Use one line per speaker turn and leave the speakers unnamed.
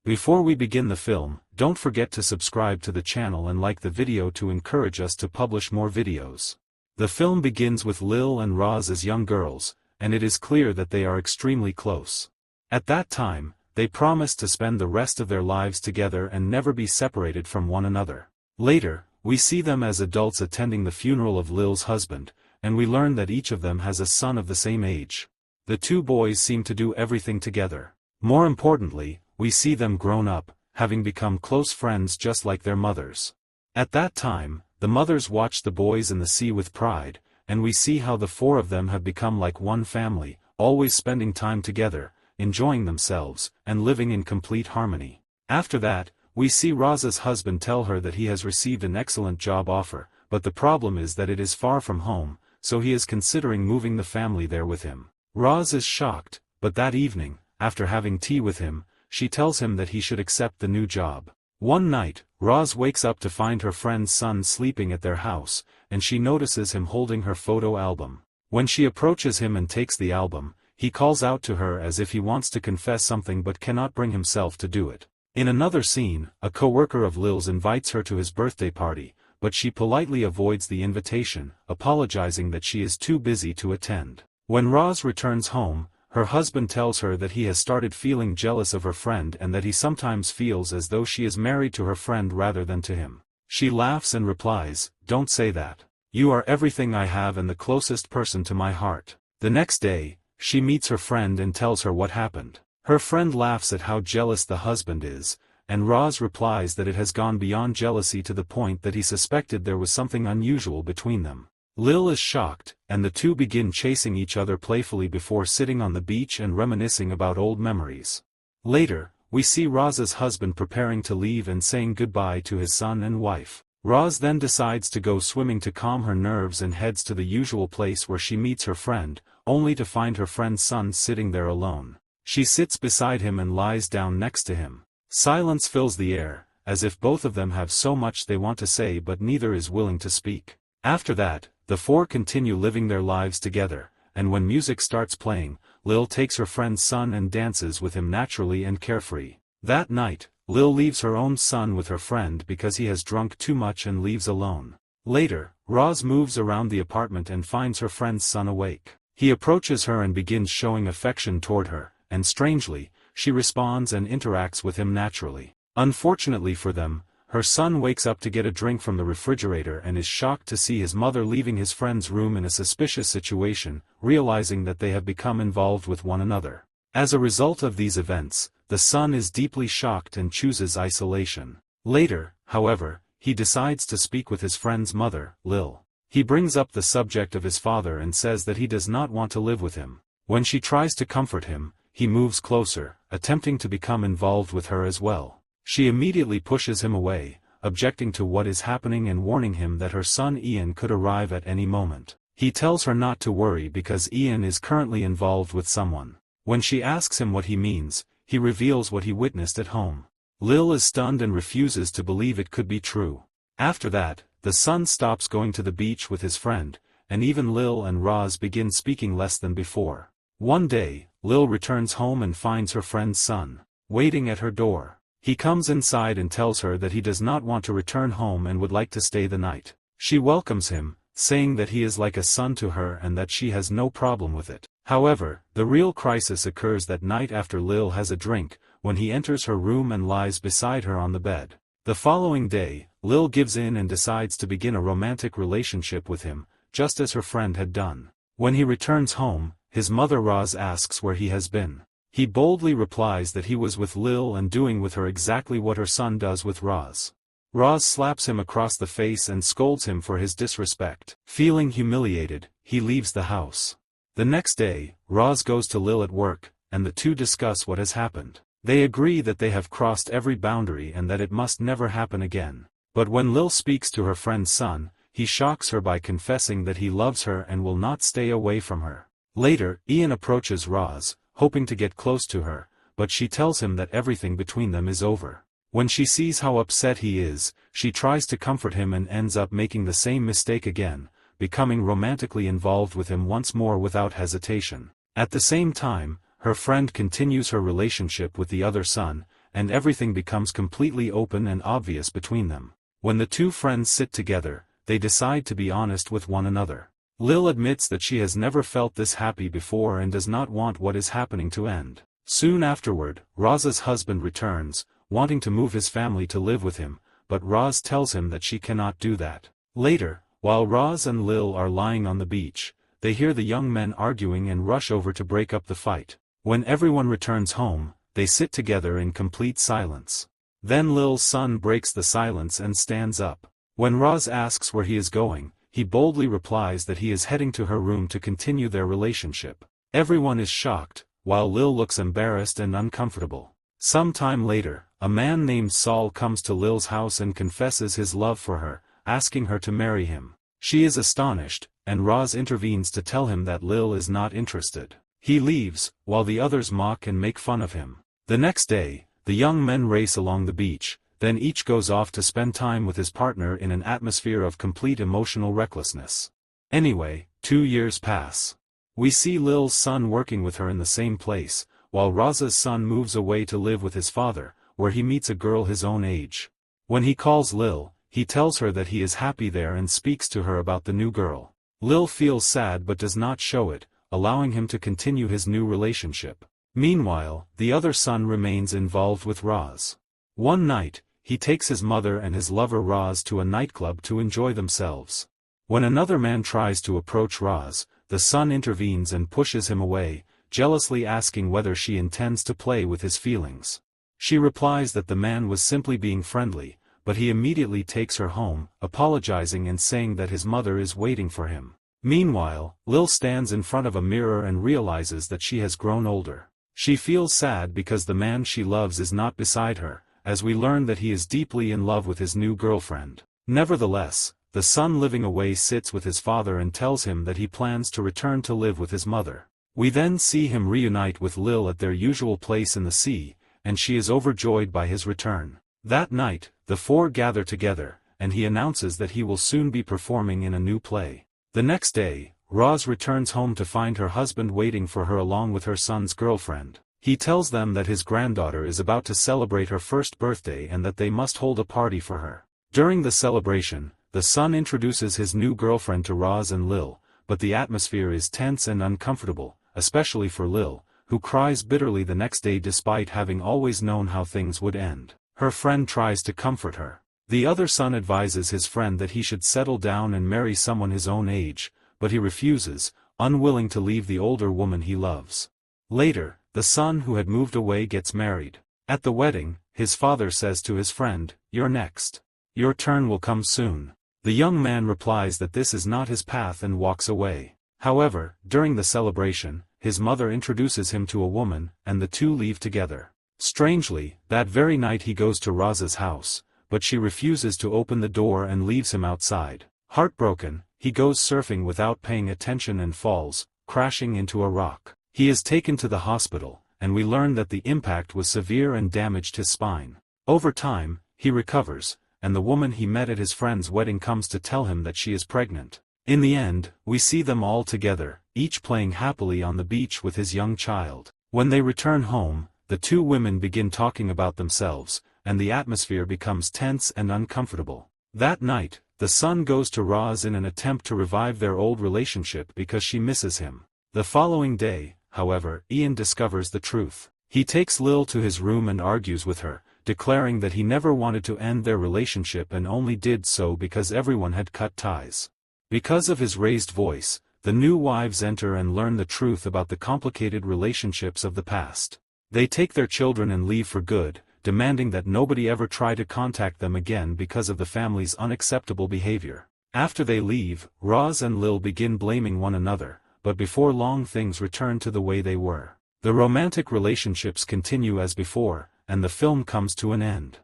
Before we begin the film, don't forget to subscribe to the channel and like the video to encourage us to publish more videos. The film begins with Lil and Roz as young girls, and it is clear that they are extremely close. At that time, they promise to spend the rest of their lives together and never be separated from one another. Later, we see them as adults attending the funeral of Lil's husband, and we learn that each of them has a son of the same age. The two boys seem to do everything together. More importantly, we see them grown up, having become close friends just like their mothers. At that time, the mothers watch the boys in the sea with pride, and we see how the four of them have become like one family, always spending time together, enjoying themselves, and living in complete harmony. After that, we see Roz's husband tell her that he has received an excellent job offer, but the problem is that it is far from home, so he is considering moving the family there with him. Roz is shocked, but that evening, after having tea with him, she tells him that he should accept the new job. One night, Roz wakes up to find her friend's son sleeping at their house, and she notices him holding her photo album. When she approaches him and takes the album, he calls out to her as if he wants to confess something but cannot bring himself to do it. In another scene, a co-worker of Lil's invites her to his birthday party, but she politely avoids the invitation, apologizing that she is too busy to attend. When Roz returns home, her husband tells her that he has started feeling jealous of her friend and that he sometimes feels as though she is married to her friend rather than to him. She laughs and replies, "Don't say that. You are everything I have and the closest person to my heart." The next day, she meets her friend and tells her what happened. Her friend laughs at how jealous the husband is, and Roz replies that it has gone beyond jealousy to the point that he suspected there was something unusual between them. Lil is shocked, and the two begin chasing each other playfully before sitting on the beach and reminiscing about old memories. Later, we see Roz's husband preparing to leave and saying goodbye to his son and wife. Roz then decides to go swimming to calm her nerves and heads to the usual place where she meets her friend, only to find her friend's son sitting there alone. She sits beside him and lies down next to him. Silence fills the air, as if both of them have so much they want to say but neither is willing to speak. After that, the four continue living their lives together, and when music starts playing, Lil takes her friend's son and dances with him naturally and carefree. That night, Lil leaves her own son with her friend because he has drunk too much and leaves alone. Later, Roz moves around the apartment and finds her friend's son awake. He approaches her and begins showing affection toward her, and strangely, she responds and interacts with him naturally. Unfortunately for them, her son wakes up to get a drink from the refrigerator and is shocked to see his mother leaving his friend's room in a suspicious situation, realizing that they have become involved with one another. As a result of these events, the son is deeply shocked and chooses isolation. Later, however, he decides to speak with his friend's mother, Lil. He brings up the subject of his father and says that he does not want to live with him. When she tries to comfort him, he moves closer, attempting to become involved with her as well. She immediately pushes him away, objecting to what is happening and warning him that her son Ian could arrive at any moment. He tells her not to worry because Ian is currently involved with someone. When she asks him what he means, he reveals what he witnessed at home. Lil is stunned and refuses to believe it could be true. After that, the son stops going to the beach with his friend, and even Lil and Roz begin speaking less than before. One day, Lil returns home and finds her friend's son waiting at her door. He comes inside and tells her that he does not want to return home and would like to stay the night. She welcomes him, saying that he is like a son to her and that she has no problem with it. However, the real crisis occurs that night after Lil has a drink, when he enters her room and lies beside her on the bed. The following day, Lil gives in and decides to begin a romantic relationship with him, just as her friend had done. When he returns home, his mother Roz asks where he has been. He boldly replies that he was with Lil and doing with her exactly what her son does with Roz. Roz slaps him across the face and scolds him for his disrespect. Feeling humiliated, he leaves the house. The next day, Roz goes to Lil at work, and the two discuss what has happened. They agree that they have crossed every boundary and that it must never happen again. But when Lil speaks to her friend's son, he shocks her by confessing that he loves her and will not stay away from her. Later, Ian approaches Roz, hoping to get close to her, but she tells him that everything between them is over. When she sees how upset he is, she tries to comfort him and ends up making the same mistake again, becoming romantically involved with him once more without hesitation. At the same time, her friend continues her relationship with the other son, and everything becomes completely open and obvious between them. When the two friends sit together, they decide to be honest with one another. Lil admits that she has never felt this happy before and does not want what is happening to end. Soon afterward, Roz's husband returns, wanting to move his family to live with him, but Roz tells him that she cannot do that. Later, while Roz and Lil are lying on the beach, they hear the young men arguing and rush over to break up the fight. When everyone returns home, they sit together in complete silence. Then Lil's son breaks the silence and stands up. When Roz asks where he is going, he boldly replies that he is heading to her room to continue their relationship. Everyone is shocked, while Lil looks embarrassed and uncomfortable. Some time later, a man named Saul comes to Lil's house and confesses his love for her, asking her to marry him. She is astonished, and Roz intervenes to tell him that Lil is not interested. He leaves, while the others mock and make fun of him. The next day, the young men race along the beach, then each goes off to spend time with his partner in an atmosphere of complete emotional recklessness. Anyway, 2 years pass. We see Lil's son working with her in the same place, while Roz's son moves away to live with his father, where he meets a girl his own age. When he calls Lil, he tells her that he is happy there and speaks to her about the new girl. Lil feels sad but does not show it, allowing him to continue his new relationship. Meanwhile, the other son remains involved with Roz. One night, he takes his mother and his lover Roz to a nightclub to enjoy themselves. When another man tries to approach Roz, the son intervenes and pushes him away, jealously asking whether she intends to play with his feelings. She replies that the man was simply being friendly, but he immediately takes her home, apologizing and saying that his mother is waiting for him. Meanwhile, Lil stands in front of a mirror and realizes that she has grown older. She feels sad because the man she loves is not beside her, as we learn that he is deeply in love with his new girlfriend. Nevertheless, the son living away sits with his father and tells him that he plans to return to live with his mother. We then see him reunite with Lil at their usual place in the sea, and she is overjoyed by his return. That night, the four gather together, and he announces that he will soon be performing in a new play. The next day, Roz returns home to find her husband waiting for her along with her son's girlfriend. He tells them that his granddaughter is about to celebrate her first birthday and that they must hold a party for her. During the celebration, the son introduces his new girlfriend to Roz and Lil, but the atmosphere is tense and uncomfortable, especially for Lil, who cries bitterly the next day despite having always known how things would end. Her friend tries to comfort her. The other son advises his friend that he should settle down and marry someone his own age, but he refuses, unwilling to leave the older woman he loves. Later, the son who had moved away gets married. At the wedding, his father says to his friend, "You're next. Your turn will come soon." The young man replies that this is not his path and walks away. However, during the celebration, his mother introduces him to a woman, and the two leave together. Strangely, that very night he goes to Roz's house, but she refuses to open the door and leaves him outside. Heartbroken, he goes surfing without paying attention and falls, crashing into a rock. He is taken to the hospital, and we learn that the impact was severe and damaged his spine. Over time, he recovers, and the woman he met at his friend's wedding comes to tell him that she is pregnant. In the end, we see them all together, each playing happily on the beach with his young child. When they return home, the two women begin talking about themselves, and the atmosphere becomes tense and uncomfortable. That night, the son goes to Roz in an attempt to revive their old relationship because she misses him. The following day, however, Ian discovers the truth. He takes Lil to his room and argues with her, declaring that he never wanted to end their relationship and only did so because everyone had cut ties. Because of his raised voice, the new wives enter and learn the truth about the complicated relationships of the past. They take their children and leave for good, demanding that nobody ever try to contact them again because of the family's unacceptable behavior. After they leave, Roz and Lil begin blaming one another, but before long things return to the way they were. The romantic relationships continue as before, and the film comes to an end.